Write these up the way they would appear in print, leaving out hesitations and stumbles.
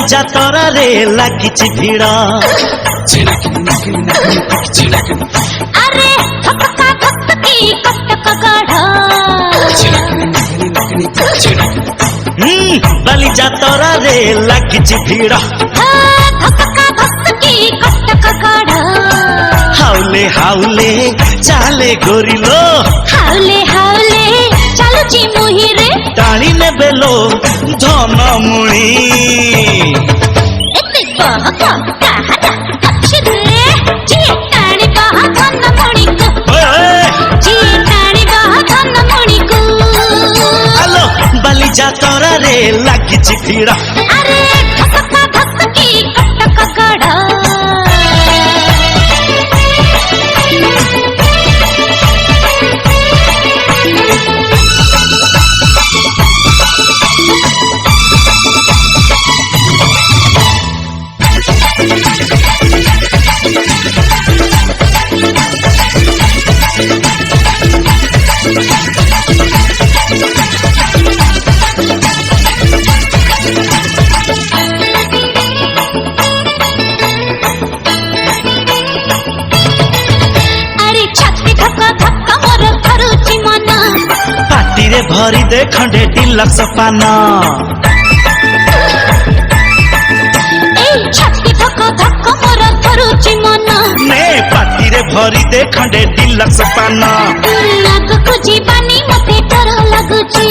बालीजातरा रे लागिछि भिड़ अरे धक्का धक्की कटक गढ़ बालीजातरा रे लागिछि भिड़ धक्का धक्की कटक गढ़ हाउले हाउले चाले गोरिलो हाउले हाउले चालुची मुहिरे टाणी ने बेलो धन मुणी एते बहक काहना अच्छे रे जी टाणी बह धन मुणी को जी टाणी बह धन मुणी को हेलो बालीजातरा रे लागिछि भिड़ अरे धक्का धक्की कटक गढ़ भरी दे खंडे डिलक्स पान छाती धक धक मोर धरुची मन ने पाटी रे भरी दे खंडे डिलक्स पान आगकु जीवानी मते डर लागुची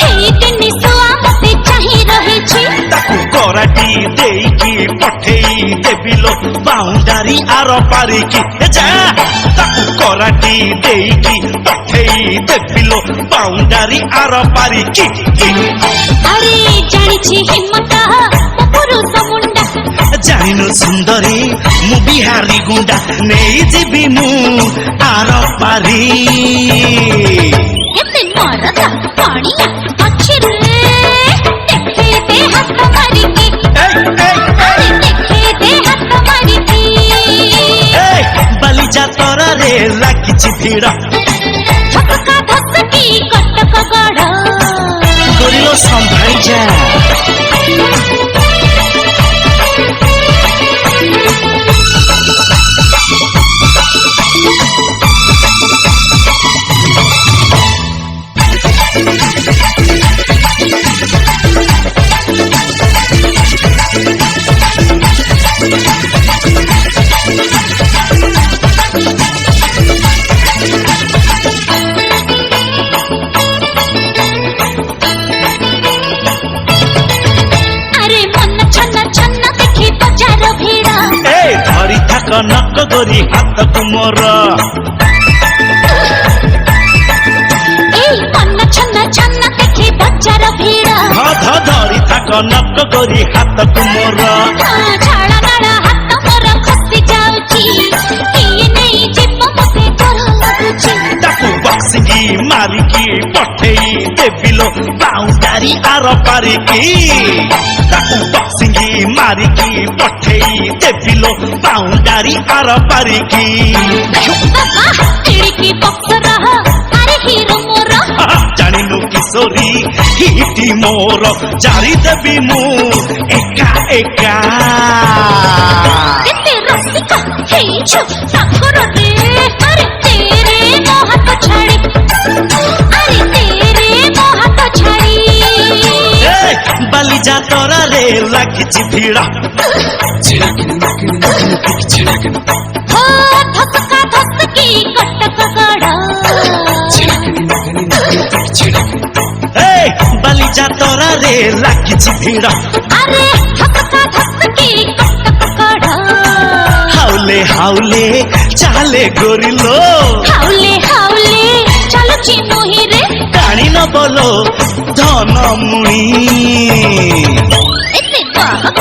हे दिनी सुआ मते चाहि रहिछि ताकू कराटी देई पठेई देबिलो बाउंडारी आर पारी की जा ताकू कराटी देई पठेई देबिलो बाउंडारी आर पारी की अरे जानिछि हिम्मत पुरुष मुंडा जानिनु सुंदरी मु बिहारी गुंडा नेई जीबी मु आर पारी एते मरदा पानिया अच्छे रे देखे दे हाथ मारी की अरे देखे दे हाथ मारी की बालीजातरा रे लागिछि भिड़ धक्का धक्की कटक गढ़ गोरिलो संभाई जा कनक गोरी हाथ कुमोर मन छन्न छन्न देखी बच्चार भीड़ धरी था कनक गोरी हाथ कुमोर झाड़ा नाड़ा हाथ मोर खसी जाउची किए नहीं जीव मते डर लागुची ताकू बक्सिंगी मारिकी पठेई देबिलो बाउंडारी आर पारिकी ताकू बक्सिंगी मारिकी पठेई देबिलो बाउंडारी आर पारिकी बाबा तिड़की बक्स रह अरे हीरो मोर जानिनु किशोरी हिटी मोर जारी देबी मु एका एका एते रसिका हेइछु सागर रे अरे तेरे मोहत छाड़ी अरे तेरे मोहत छाड़ी बालीजातरा रे लागिछि भिड़ हो धक्का धक्की कटक गढ़ बालीजातरा रे लागिछि भिड़ अरे धक्का धक्की कटक गढ़ हाउले हाउले चाले गोरिलो हाउले हाउले चालुची मोहिरे टाणी न बोलो धन मुणी एते बहक